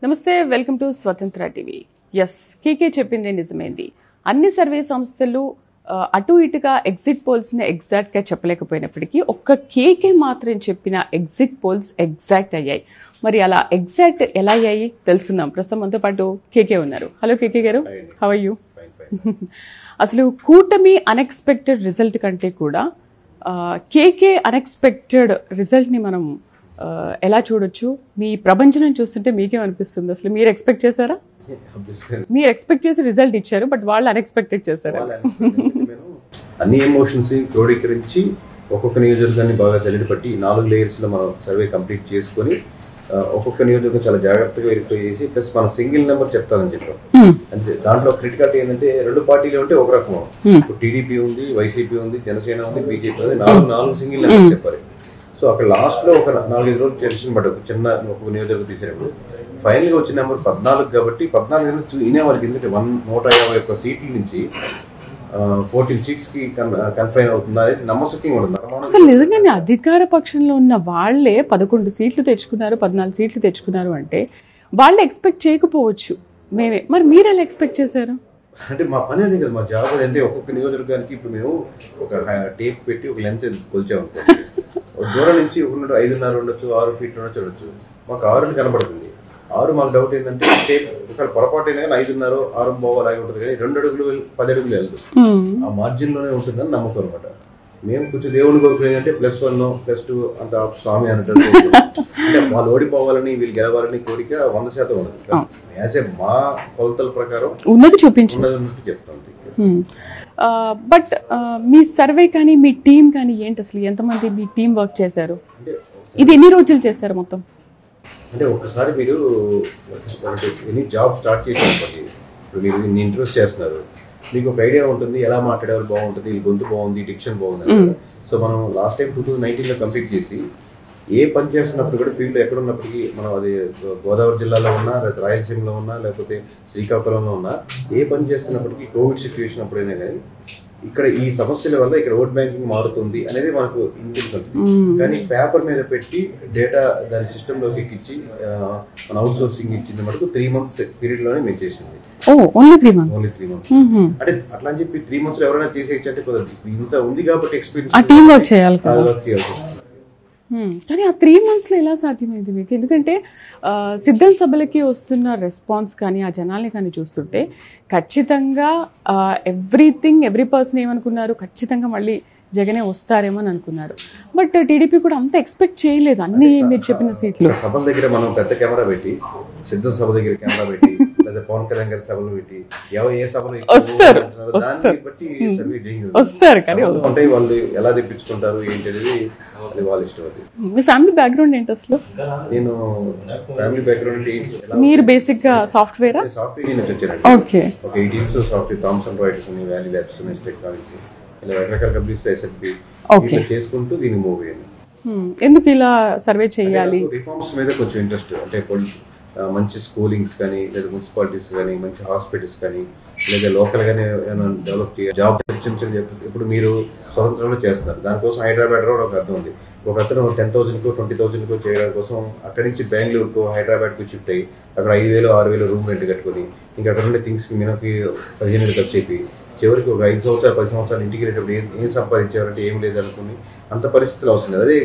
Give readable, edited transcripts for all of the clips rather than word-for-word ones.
నమస్తే, welcome to స్వతంత్ర TV. Yes, కేకే చెప్పిందే నిజమైంది. అన్ని సర్వే సంస్థలు అటు ఇటుగా ఎగ్జిట్ పోల్స్ని ఎగ్జాక్ట్గా చెప్పలేకపోయినప్పటికీ ఒక్క కేకే మాత్రం చెప్పిన ఎగ్జిట్ పోల్స్ ఎగ్జాక్ట్ అయ్యాయి. మరి అలా ఎగ్జాక్ట్ ఎలా అయ్యాయి తెలుసుకుందాం. ప్రస్తుతం మనతో పాటు కేకే ఉన్నారు. హలో కేకే గారు, హౌ ఆర్ యూ? అసలు కూటమి అన్ఎక్స్పెక్టెడ్ రిజల్ట్ కంటే కూడా కేకే అన్ఎక్స్పెక్టెడ్ రిజల్ట్ని మనం ఎలా చూడొచ్చు? మీ ప్రభంజనం చూస్తుంటే మీకేమనిపిస్తుంది? అసలు మీరు ఎక్స్పెక్ట్ చేశారా? మీరు ఎక్స్పెక్ట్ చేసి రిజల్ట్ ఇచ్చారు, బట్ వాళ్ళు అన్ఎక్స్పెక్టెడ్ చేశారా? అన్ని ఎమోషన్స్ క్రోడీకరించి ఒక్కొక్క నియోజకవర్గాన్ని బాగా జల్లెడ పట్టి 4 లేయర్స్ లో మనం సర్వే కంప్లీట్ చేసుకుని ఒక్కొక్క నియోజకవర్గం చాలా జాగ్రత్తగా వెరిఫై చేసి ప్లస్ మన సింగిల్ నెంబర్ చెప్తానని చెప్పాం. అంతే. దాంట్లో క్రిటికాలిటీ ఏంటంటే 2 పార్టీలు ఉంటే ఒక రకం, టీడీపీ ఉంది, వైసీపీ ఉంది, జనసేన ఉంది, బీజేపీ ఉంది, 4 సింగిల్ నెంబర్ చెప్పాలి. సో అక్కడ లాస్ట్ లో ఒక 4-5 రోజులు టెన్షన్ పడ్డ చిన్న ఒక నియోజకవర్గం తీసినప్పుడు ఫైనల్ గా వచ్చిన నెంబర్ 14 కాబట్టి 14 వినే వాళ్ళకి ఎందుకంటే 151 సీట్ల నుంచి 14 సీట్స్ కి కన్ఫైన్ అవుతుందా అనేది నమ్మశక్యంగా ఉంటుంది. అసలు నిజంగానే అధికార పక్షంలో ఉన్న వాళ్లే 11 సీట్లు తెచ్చుకున్నారు, 14 సీట్లు తెచ్చుకున్నారు అంటే వాళ్ళు ఎక్స్పెక్ట్ చేయకపోవచ్చు. మరి మీరు ఎలా ఎక్స్పెక్ట్ చేశారు? అంటే మా పని అదే కదా, మా జాబ్ అంటే ఒక్కొక్క నియోజకవర్గానికి ఇప్పుడు మేము ఒక టేప్ పెట్టి ఒక లెంత్ కొలిచాము. దూరం నుంచి 5.5 ఉండొచ్చు, 6 ఫీట్లు ఉండొచ్చు చూడొచ్చు. మాకు 6 కనబడుతుంది. 6 మాకు డౌట్ ఏంటంటే టేప్ ఒక పొరపాటు అయినా కానీ 5.5, 6 అలాగే ఉంటుంది, కానీ 2 అడుగులు 10 అడుగులు వెళ్ళదు. ఆ మార్జిన్ లోనే ఉంటుందని నమ్మకం అనమాట. మేము కొంచెం దేవుని కోరిక ఏంటంటే +1 +2 అంత స్వామి అన్నట్టు. అంటే వాళ్ళు ఓడిపోవాలని వీళ్ళు గెలవాలని కోరిక 100% ఉండదు. యాజ్ ఏ మా కొలతల ప్రకారం ఉన్నది చూపించింది చెప్తాం. బట్ మీ సర్వే కానీ మీ టీం కానీ ఏంటి, అసలు ఎంతమంది మీ టీం వర్క్ చేశారు? ఇది ఎన్ని రోజులు చేశారు మొత్తం? అంటే ఒకసారి మీరు ఎనీ జాబ్ స్టార్ట్ చేసినప్పటికీ ఇప్పుడు మీరు ఇంట్రెస్ట్ చేస్తున్నారు, మీకు ఒక ఐడియా ఉంటుంది ఎలా మాట్లాడేవాళ్ళు బాగుంటుంది, వీళ్ళు గొంతు బాగుంది, డిక్షన్ బాగుంది. సో మనం లాస్ట్ టైం 2019 కంప్లీట్ చేసి ఏ పని చేస్తున్నప్పుడు కూడా ఫీల్డ్ ఎక్కడ ఉన్నప్పటికీ మనం అది గోదావరి జిల్లాలో ఉన్నా, లేకపోతే రాయలసీమలో ఉన్నా, లేకపోతే శ్రీకాకుళంలో ఉన్నా, ఏ పని చేస్తున్నప్పటికీ కోవిడ్ సిచ్యువేషన్ అప్పుడైనా కానీ ఇక్కడ ఈ సమస్యల వల్ల ఇక్కడ ఓట్ బ్యాంకింగ్ మారుతుంది అనేది మనకు ఇంటెలిజెంట్. కానీ పేపర్ మీద పెట్టి డేటా దాని సిస్టమ్ లోకి ఎక్కించి మన అవుట్ సోర్సింగ్ ఇచ్చింది మనకు 3 months పీరియడ్ లోనే మేము చేసింది. Only 3 months. అంటే అట్లా అని చెప్పి 3 months లో ఎవరైనా చేసేయచ్చు అంటే ఇంత ఉంది కాబట్టి ఎక్స్పీరియన్స్ కానీ ఆ 3 months లో ఎలా సాధ్యమైంది మీకు? ఎందుకంటే సిద్ధం సభలకి వస్తున్న రెస్పాన్స్ కానీ ఆ జనాల్ని కానీ చూస్తుంటే ఖచ్చితంగా ఎవ్రీ పర్సన్ ఏమనుకున్నారు, ఖచ్చితంగా మళ్ళీ జగనే వస్తారేమో అని అనుకున్నారు. బట్ టీడీపీ కూడా అంత ఎక్స్పెక్ట్ చేయలేదు అన్ని మీరు చెప్పిన సీట్లు. సభల దగ్గర మనం పెద్ద కెమెరా పెట్టి, సిద్ధం సభ దగ్గర కెమెరా పెట్టి, లేదా పవన్ కళ్యాణ్ గారి సభలు పెట్టి ఏ సభలు వస్తారు కానీ అంటే వాళ్ళు ఎలా తెప్పించుకుంటారు ఏంటి అనేది అది వాళ్ళ ఇష్టం. అది మీ ఫ్యామిలీ బ్యాక్గ్రౌండ్ ఏంటి అసలు? నేను ఫ్యామిలీ బ్యాక్గ్రౌండ్ మీరు బేసిక్ గా సాఫ్ట్వేర్ నేను వచ్చానండి. ఓకే, ఒక 8 years software, Thomson Reuters, ValueLabs, technology, ఇలా రకరకాల కంపెనీస్ ఎస్ఎఫ్బి చేసుకుంటూ దీన్ని మూవ్ అయ్యాను. ఎందుకు ఇలా సర్వే చేయాలి? రిఫార్మ్స్ మీద కొంచెం ఇంట్రెస్ట్. అంటే మంచి స్కూలింగ్స్ కానీ, లేదా మున్సిపాలిటీస్ కానీ, మంచి హాస్పిటల్స్ కానీ, లేదా లోకల్ గానే డెవలప్ చేయాలి. జాబ్ ఇప్పుడు మీరు స్వతంత్రంలో చేస్తున్నారు, దానికోసం హైదరాబాద్ కూడా ఒక అర్థం ఉంది. ఒక అతను 10,000 20,000 చేయడం కోసం అక్కడి నుంచి బెంగళూరుకు, హైదరాబాద్ కు షిఫ్ట్ అయ్యి అక్కడ 5,000 6,000 రూమ్ రెంట్ కట్టుకుని ఇంకా అక్కడ ఉండే థింగ్స్ కి మినకి 15,000 ఖర్చు అయిపోయి చివరికి ఒక 5 సంవత్సరాలు 10 సంవత్సరాలు ఇంటికి వెళ్ళేటప్పుడు ఏం సంపాదించేవారంటే ఏం లేదనుకుని అంత పరిస్థితులు వస్తుంది.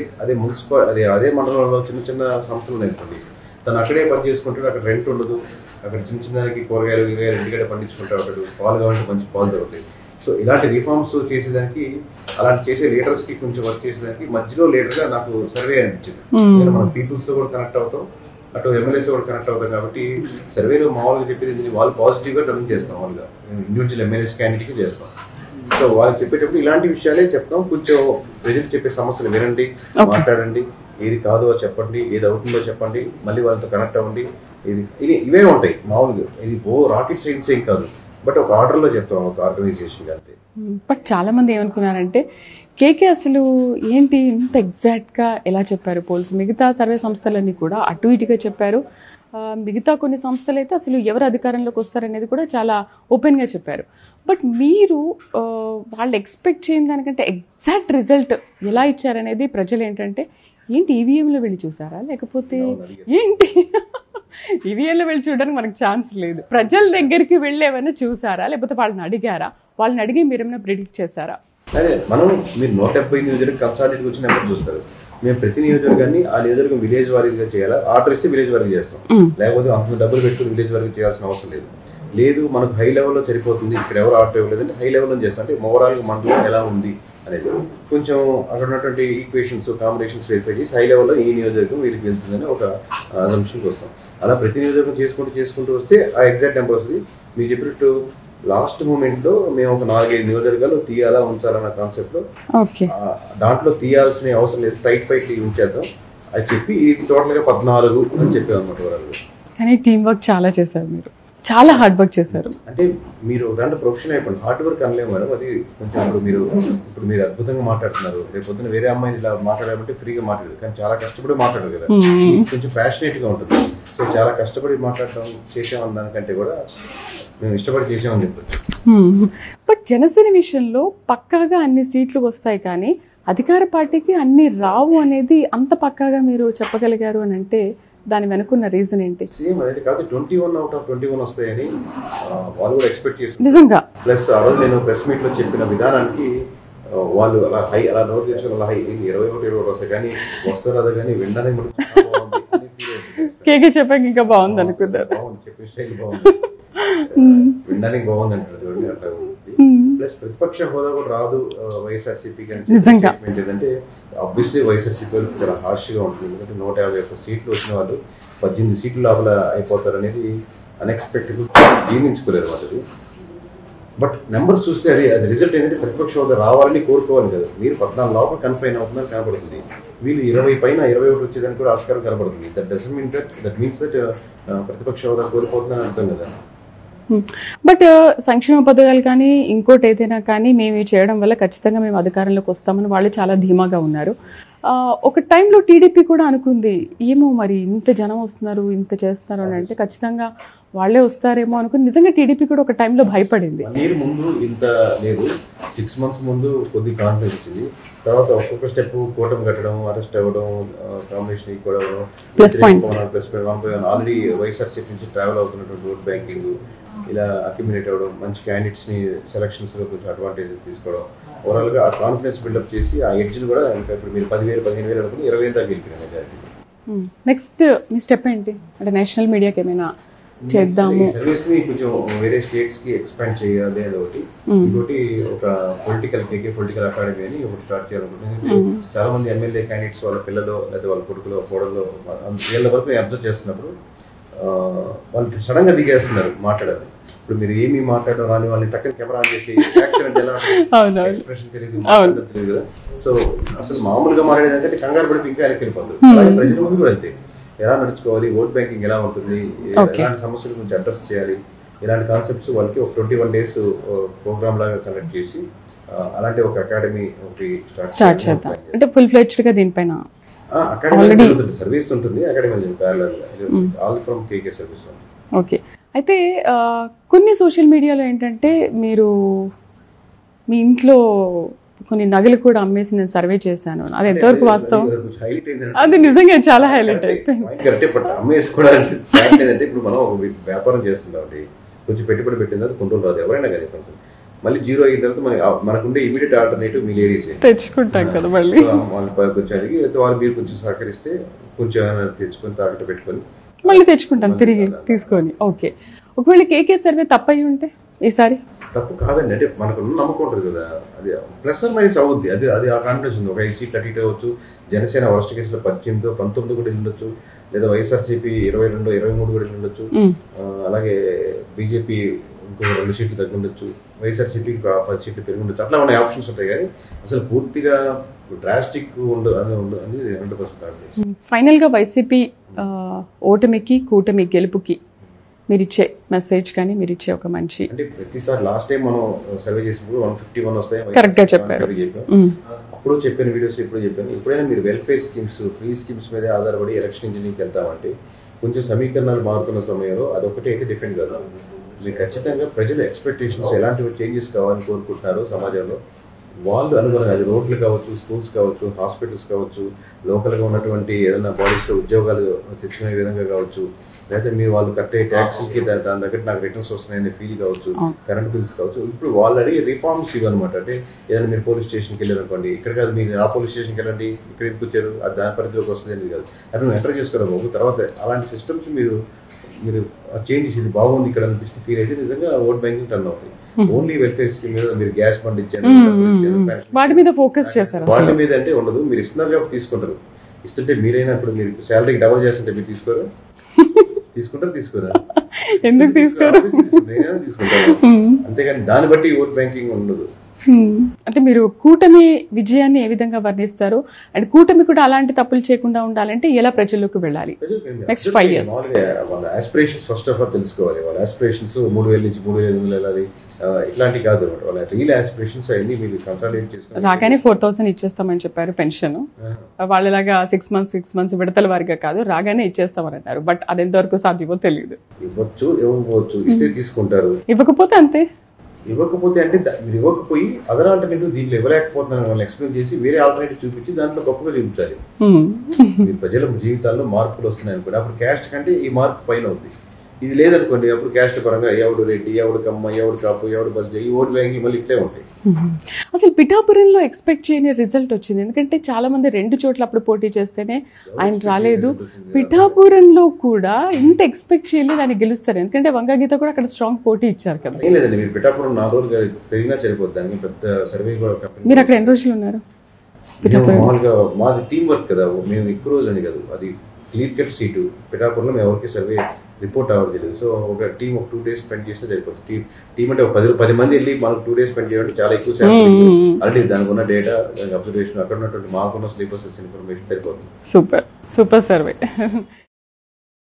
అదే మండలంలో చిన్న చిన్న సంస్థలు నేర్పండి, తను అక్కడే పని చేసుకుంటాడు, అక్కడ రెంట్ ఉండదు, అక్కడ చిన్న చిన్నదానికి కూరగాయలు ఇంటికడే పండించుకుంటాడు, అక్కడ పాలు కావాలంటే మంచి పాలు దొరుకుతాయి. సో ఇలాంటి రిఫార్మ్స్ చేసేదానికి, అలాంటి చేసే లీడర్స్ కి కొంచెం వర్క్ చేసేదానికి మధ్యలో లీడర్ గా నాకు సర్వే అనిపించింది. మనం పీపుల్స్ తో కూడా కనెక్ట్ అవుతాం, అటు ఎమ్మెల్యేస్ కూడా కనెక్ట్ అవుతాం కాబట్టి సర్వేలో మామూలుగా చెప్పేది వాళ్ళు పాజిటివ్ గా టర్న్ చేస్తాం, వాళ్ళుగా ఇండివిజువల్ ఎమ్మెల్యేస్ క్యాండిడేట్ కి చేస్తాం. సో వాళ్ళు చెప్పేటప్పుడు ఇలాంటి విషయాలే చెప్తాం. కొంచెం ప్రజలు చెప్పే సమస్యలు వినండి, మాట్లాడండి, ఏది కాదో చెప్పండి, ఏది అవుతుందో చెప్పండి, మళ్ళీ వాళ్ళతో కనెక్ట్ అవ్వండి. ఇవే ఉంటాయి మామూలుగా. ఇది రాకెట్ సైన్స్ ఏం కాదు, బట్ ఒక ఆర్డర్ లో చెప్తాం, ఒక ఆర్గనైజేషన్ అంతే. బట్ చాలా మంది ఏమనుకున్నారంటే కేకే అసలు ఏంటి ఇంత ఎగ్జాక్ట్గా ఎలా చెప్పారు పోల్స్? మిగతా సర్వే సంస్థలన్నీ కూడా అటు ఇటుగా చెప్పారు. మిగతా కొన్ని సంస్థలు అయితే అసలు ఎవరు అధికారంలోకి వస్తారనేది కూడా చాలా ఓపెన్గా చెప్పారు. బట్ మీరు వాళ్ళు ఎక్స్పెక్ట్ చేయని దానికంటే ఎగ్జాక్ట్ రిజల్ట్ ఎలా ఇచ్చారనేది ప్రజలు ఏంటంటే ఏంటి ఈవీఎంలో వెళ్ళి చూసారా లేకపోతే ఏంటి ఈవీఎంలో వెళ్ళి చూడడానికి మనకు ఛాన్స్ లేదు. ప్రజల దగ్గరికి వెళ్ళి ఏమైనా చూసారా, లేకపోతే వాళ్ళని అడిగారా? వాళ్ళని అడిగి మీరు ఏమైనా ప్రిడిక్ట్ చేశారా? అదే మనం మీరు 170 నియోజకవర్గం కన్సాలిడేట్ వచ్చిన నెంబర్ చూస్తారు. మేము ప్రతి నియోజకవర్గాన్ని ఆ నియోజకవర్గం విలేజ్ వారీగా చేయాలా, ఆర్డర్ ఇస్తే విలేజ్ వారీగా చేస్తాం. లేకపోతే అంత డబ్బులు పెట్టుకుని విలేజ్ వారీగా చేయాల్సిన అవసరం లేదు. లేదు మనకు హై లెవెల్లో సరిపోతుంది, ఇక్కడ ఎవరు ఆర్డర్ ఇవ్వలేదంటే హై లెవెల్లో చేస్తాం. అంటే ఓవరాల్ మండలం ఎలా ఉంది అనేది కొంచెం అక్కడ ఉన్నటువంటి ఈక్వేషన్స్ కాంబినేషన్స్ వెరిఫై చేసి హై లెవెల్లో ఈ నియోజకవర్గం వీరికి వెళ్తుందని ఒక అజంప్షన్కి వస్తాం. అలా ప్రతి నియోజకవర్గం చేసుకుంటూ వస్తే ఆ ఎగ్జాక్ట్ నెంబర్ వస్తుంది. మీరు చెప్పినట్టు లాస్ట్ మూమెంట్ లో మేము ఒక 4-5 నియోజకవర్గాలు తీయాలా ఉంచాలన్న కాన్సెప్ట్ లో దాంట్లో తీయాల్సిన అవసరం లేదు, టైట్ ఫైట్ ఉంచేద్దాం అని చెప్పి ఇది టోటల్ గా 14 అని చెప్పారు అనమాట వాళ్ళు. కానీ టీం వర్క్ చాలా చేశారు, మీరు చాలా హార్డ్ వర్క్ చేశారు. అంటే మీరు దాంట్లో ప్రొఫెషన్ అయిపోయింది, హార్డ్ వర్క్ అనలేము మేడం. అది కొంచెం ఇప్పుడు మీరు అద్భుతంగా మాట్లాడుతున్నారు, రేపు పొద్దున వేరే అమ్మాయిని ఇలా మాట్లాడాలంటే ఫ్రీగా మాట్లాడదు, కానీ చాలా కష్టపడి మాట్లాడదు కదా, కొంచెం ప్యాషనేట్ గా ఉంటుంది. సో చాలా కష్టపడి మాట్లాడటం చేసామని దానికంటే కూడా మేము ఇష్టపడి చేసామని చెప్పచ్చు. బట్ జనసేన విషయంలో పక్కాగా అన్ని సీట్లు వస్తాయి, కానీ అధికార పార్టీకి అన్ని రావు అనేది అంత పక్కాగా మీరు చెప్పగలిగారు అని అంటే దాని వెనుకున్న రీజన్ ఏంటి? సేమ్ అదే కాదు, 21 out of 21 వస్తాయని వాళ్ళు కూడా ఎక్స్పెక్ట్ చేస్తారు నిజంగా. ప్లస్ ఆ రోజు నేను ప్రెస్ మీట్ లో చెప్పిన విధానానికి వాళ్ళు అలా నోట్ చేసుకుని అలా 21 వస్తాయి, కానీ వస్తారు అదే కానీ వినడానికి కేకే చెప్పాక ఇంకా బాగుంది అనుకున్నారు. బాగుంది, చెప్పే స్టైల్ బాగుంది, వినడానికి బాగుంది అంటారు చూడండి, అట్లా ఉంది. ప్లస్ ప్రతిపక్ష హోదా కూడా రాదు వైఎస్ఆర్సీపీకి అంటే ఏంటంటే ఆబ్వియస్లీ వైఎస్ఆర్సీపీ వాళ్ళకి చాలా హార్ష్ గా ఉంటుంది. ఎందుకంటే 151 సీట్లు వచ్చిన వాళ్ళు 18 సీట్ల లోపల అయిపోతారు అనేది అన్ఎక్స్పెక్టెడ్, జీర్ణించుకోలేరు వాళ్ళది. బట్ నెంబర్స్ చూస్తే అది రిజల్ట్ ఏంటంటే ప్రతిపక్ష హోదా రావాలని కోరుకోవాలి కదా. మీరు 14 లోపల కన్ఫైన్ అవుతుందని కనబడుతుంది, వీళ్ళు 20 పైన 21 వచ్చేదానికి కూడా ఆస్కారం కనబడుతుంది. దట్ మీన్స్ దట్ ప్రతిపక్ష హోదా కోల్పోతుందని అర్థం కదా. బట్ సంక్షేమ పథకాలు కానీ ఇంకోటి ఏదైనా కానీ మేము చేయడం వల్ల ఖచ్చితంగా మేము అధికారంలోకి వస్తామని వాళ్ళు చాలా ధీమాగా ఉన్నారు. ఒక టైంలో టీడీపీ కూడా అనుకుంది, ఏమో మరి ఇంత జనం వస్తున్నారు ఇంత చేస్తున్నారు అని అంటే ఖచ్చితంగా వాళ్ళే వస్తారేమో అనుకుని నిజంగా టీడీపీ కూడా ఒక టైంలో భయపడింది. ముందు ఇంత లేదు, 6 months ముందు కొద్ది కాన్ఫిడెన్స్ వచ్చింది. తర్వాత ఒక్కొక్క స్టెప్ కూటమి కట్టడం, అరెస్ట్ అవ్వడం, కాంబినేషన్ ఈక్వల్ అవ్వడం, ప్లస్ ఆల్రెడీ వైఎస్ఆర్సీపీ నుంచి ట్రావెల్ అవుతున్నటువంటి ఓట్ బ్యాంకింగ్ ఇలా అక్యుమిలేట్ అవ్వడం, మంచి క్యాండిడేట్స్ ని సెలక్షన్స్ లో కొంచెం అడ్వాంటేజ్ తీసుకోవడం, ఓవరాల్ గా ఆ కాన్ఫిడెన్స్ బిల్డప్ చేసి ఆ ఎడ్జ్ కూడా ఇంకా ఇప్పుడు మీరు 10,000-15,000 అనుకుని 20,000 దాకా గెలిపిన. నెక్స్ట్ మీ స్టెప్ ఏంటి అంటే నేషనల్ మీడియాకి ఏమైనా చేద్దాము, సర్వీస్ ని కొంచెం వేరే స్టేట్స్ కి ఎక్స్పాండ్ చేయాలి అనేది ఒకటి. ఇంకోటి ఒక పొలిటికల్ అకాడమీ అని ఒకటి స్టార్ట్ చేయాలనుకుంటున్నాను. చాలా మంది ఎమ్మెల్యే క్యాండిడేట్స్ వాళ్ళ పిల్లలు లేదా వాళ్ళ కొడుకులో కోడల్లో వీళ్ళ వరకు అబ్జర్వ్ చేస్తున్నప్పుడు వాళ్ళు సడన్ గా దిగేస్తున్నారు మాట్లాడాలి. ఇప్పుడు మీరు ఏమి మాట్లాడడం రాని వాళ్ళని టక్కన కెమెరా ఆన్ చేసి ఎక్స్ప్రెషన్ తెలియదు కదా. సో అసలు మామూలుగా మాట్లాడేదంటే కంగారు పడి ఇంకా వెనక్కి వెళ్ళిపోతారు. అలాగే ప్రజల ముందు కూడా అయితే ఎలా నడుచుకోవాలి, ఓట్ బ్యాంకింగ్ ఎలా ఉంటుంది, ఎలాంటి సమస్యల గురించి అడ్రస్ చేయాలి, ఇలాంటి కాన్సెప్ట్స్ వాళ్ళకి ఒక 21 days ప్రోగ్రామ్ లాగా కండక్ట్ చేసి అలాంటి ఒక అకాడమీ ఒకటి స్టార్ట్ చేద్దాం. అంటే ఫుల్ ఫ్లెడ్జ్డ్ గా దీనిపైన అకాడమీ సర్వీస్ ఉంటుంది. Academy all from KK service. Okay. అయితే కొన్ని సోషల్ మీడియాలో ఏంటంటే మీరు మీ ఇంట్లో కొన్ని నగలు కూడా అమ్మేసి నేను సర్వే చేశాను, అది ఎంతవరకు వాస్తవం? అది నిజంగా చాలా హైలైట్ అయిపోయింది. ఇప్పుడు మనం ఒక వ్యాపారం చేస్తున్నాం, కొంచెం పెట్టుబడి పెట్టిన తర్వాత కొంటూ రాదు ఎవరైనా కానీ, మళ్ళీ జీరో అయిన తర్వాత మనకుండే ఇమీడియట్ ఆల్టర్నేటివ్ మీ లేడీస్ తెచ్చుకుంటాం కదా. మళ్ళీ వాళ్ళు కొంచెం అడిగి వాళ్ళు మీరు కొంచెం సహకరిస్తే కొంచెం తెచ్చుకొని తాకట్టు పెట్టుకొని మళ్ళీ తెచ్చుకుంటాను తిరిగి తీసుకొని. ఓకే. ఒకవేళ కేకే సర్వే తప్పయి ఉంటే ఈసారి? తప్పు కాదండి, అంటే మనకు నమ్మకం ఉంటుంది కదా, అది ప్లస్ ఆర్ మైనస్ అవుద్ది, అది ఆ కాన్ఫిడెన్స్ ఉంది. ఒక 5 సీట్లు అటు ఇటు అవ్వచ్చు, జనసేన వర్స్ట్ కేసులో 18, 19 కూడా ఉండొచ్చు, లేదా వైఎస్ఆర్సీపీ 22, 23 కూడా ఉండొచ్చు, అలాగే బీజేపీ ఇంకో 2 సీట్లు తగ్గి ఉండొచ్చు, వైఎస్ఆర్సీపీకి 10 సీట్లు పెరిగి ఉండొచ్చు. అట్లా ఉన్న ఆప్షన్స్ ఉంటాయి, కానీ అసలు పూర్తిగా డ్రాస్టిక్ ఉండదు అని 100%. ఫైనల్ గా వైసీపీ ఓటమికి కూటమి గెలుపుకి మీరిచ్చే మెసేజ్ కానీ మీరిచ్చే ఒక మంచి, అంటే ప్రతిసారి లాస్ట్ టైం మనం సర్వే చేసినప్పుడు 151 వస్తాయి కరెక్ట్ గా చెప్పారు. అప్పుడు చెప్పిన వీడియోస్ ఇప్పుడు చెప్పాను. ఎప్పుడైనా మీరు వెల్ఫేర్ స్కీమ్స్, ఫ్రీ స్కీమ్స్ మీద ఆధారపడి ఎలక్షన్ ఇంజనీరింగ్కి వెళ్తామంటే కొంచెం సమీకరణాలు మారుతున్న సమయంలో అదొకటి అయితే డిఫరెంట్ కదా. మీరు ఖచ్చితంగా ప్రజల ఎక్స్పెక్టేషన్స్ ఎలాంటి చేంజెస్ కావాలని కోరుకుంటున్నారో సమాజంలో వాళ్ళు అనుగుణంగా, అది రోడ్లు కావచ్చు, స్కూల్స్ కావచ్చు, హాస్పిటల్స్ కావచ్చు, లోకల్ గా ఉన్నటువంటి ఏదైనా బాడీస్ లో ఉద్యోగాలు తెచ్చుకునే విధంగా కావచ్చు, లేకపోతే మీరు వాళ్ళు కట్టే ట్యాక్స్ కి దాని దగ్గర నాకు రిటర్న్స్ వస్తున్నాయనే ఫీల్ కావచ్చు, కరెంట్ బిల్స్ కావచ్చు. ఇప్పుడు వాళ్ళు అడిగే రిఫార్మ్స్ ఇవన్నమాట. అంటే ఏదైనా మీరు పోలీస్ స్టేషన్కి వెళ్ళారనుకోండి, ఇక్కడ కాదు మీరు ఆ పోలీస్ స్టేషన్కి వెళ్ళండి, ఇక్కడ ఎందుకు వచ్చారు, అది దాని పరిధిలోకి వస్తుంది అనేది కాదు, అది నువ్వు ఎంటర్ చేసుకోరా బాబు. తర్వాత అలాంటి సిస్టమ్స్ మీరు చేంజెస్ ఇది బాగుంది ఇక్కడ అనిపిస్తే ఫీల్ అయితే నిజంగా ఓట్ బ్యాంకింగ్ టర్న్ అవుతాయి. ఓన్లీ వెల్ఫేర్ స్కీమ్ మీద మీరు గ్యాస్ బండ్ ఇచ్చారు, వాటి మీద ఫోకస్ చేశారు. వాటి మీద అంటే ఉండదు. మీరు ఇస్తున్నారు కాబట్టి తీసుకుంటారు. ఇస్తుంటే మీరైనా ఇప్పుడు మీరు శాలరీకి డబల్ చేస్తుంటే మీరు తీసుకోరు, తీసుకోరా ఎందుకు తీసుకోరు? తీసుకుంటారు. అంతేగాని దాన్ని బట్టి ఓట్ బ్యాంకింగ్ ఉండదు. అంటే మీరు కూటమి విజయాన్ని ఏ విధంగా వర్ణిస్తారు, అండ్ కూటమి కూడా అలాంటి తప్పులు చేయకుండా ఉండాలంటే ఎలా ప్రజల్లోకి వెళ్ళాలి నెక్స్ట్ 5 years? వాళ్ళ ఆస్పిరేషన్స్ ఫస్ట్ ఆఫ్ ఆల్ తెలుసుకోవాలి. వాళ్ళ ఆస్పిరేషన్స్ 3,000 నుంచి 3,500 వెళ్ళాలి, ఇట్లాంటి కాదు. వాళ్ళ రియల్ ఆస్పిరేషన్స్ అన్ని మీరు కన్సల్టేట్ చేసుకుని రాగానే 4,000 ఇచ్చేస్తామని చెప్పారు పెన్షన్. వాళ్ళలాగా 6 months విడతల వారిగా కాదు, రాగానే ఇచ్చేస్తామని అన్నారు. బట్ అది ఎంతవరకు సాధ్యమో తెలియదు. ఇవ్వచ్చు, ఇవ్వకపోవచ్చు. ఇస్తే తీసుకుంటారు, ఇవ్వకపోతే అంతే. ఇవ్వకపోతే అంటే మీరు ఇవ్వకపోయి అదర్ ఆల్టర్నేటివ్ దీంట్లో ఇవ్వలేకపోతున్నాను వాళ్ళు ఎక్స్ప్లెయిన్ చేసి వేరే ఆల్టర్నేటివ్ చూపించి దాంట్లో గొప్పగా చూపించాలి. మీరు ప్రజల జీవితాల్లో మార్పులు వస్తున్నాయి అనుకోండి, అప్పుడు క్యాస్ట్ కంటే ఈ మార్పు పైన ఉంది. ఇది లేదనుకోండి, అప్పుడు క్యాస్ట్ పరంగా ఎవడు రెడ్డి, ఎవడు కమ్మ, ఎవడు కాపు, ఎవడు బల్జ, ఈ ఓట్ బ్యాంకింగ్ మళ్ళీ ఇట్లే ఉంటాయి. అసలు పిఠాపురంలో ఎక్స్పెక్ట్ చేయని రిజల్ట్ వచ్చింది. ఎందుకంటే చాలా మంది 2 చోట్ల అప్పుడు పోటీ చేస్తేనే ఆయన రాలేదు. పిఠాపురంలో కూడా ఇంత ఎక్స్పెక్ట్ చేయలేదు ఆయన గెలుస్తారు. ఎందుకంటే వంగగీత కూడా అక్కడ స్ట్రాంగ్ పోటీ ఇచ్చారు కదా. ఏం లేదండి, మీరు పిఠాపురం 4 రోజులు పెరిగినా సరిపోద్ది. దానికి పెద్ద సర్వే కూడా. మీరు అక్కడ ఎన్ని రోజులు ఉన్నారు? మామూలుగా మాది టీం వర్క్ కదా, మేము ఎక్కువ రోజులు అని కాదు, అది క్లియర్ కట్ సీటు. పిఠాపురంలో మేము ఎవరికి సర్వే రిపోర్ట్ అవ్వడం తెలియదు. సో ఒక టీం ఒక 2 days స్పెండ్ చేస్తే సరిపోతుంది. టీం అంటే ఒక 10 మంది వెళ్ళి మనకు 2 days స్పెండ్ చేయడం చాలా ఎక్కువ శాంపుల్. ఆల్రెడీ దానికి ఉన్న డేటా, దానికి అబ్జర్వేషన్, అక్కడ ఉన్నటువంటి మాకున్న స్లీపర్స్ ఇన్ఫర్మేషన్ సరిపోతుంది. Super survey.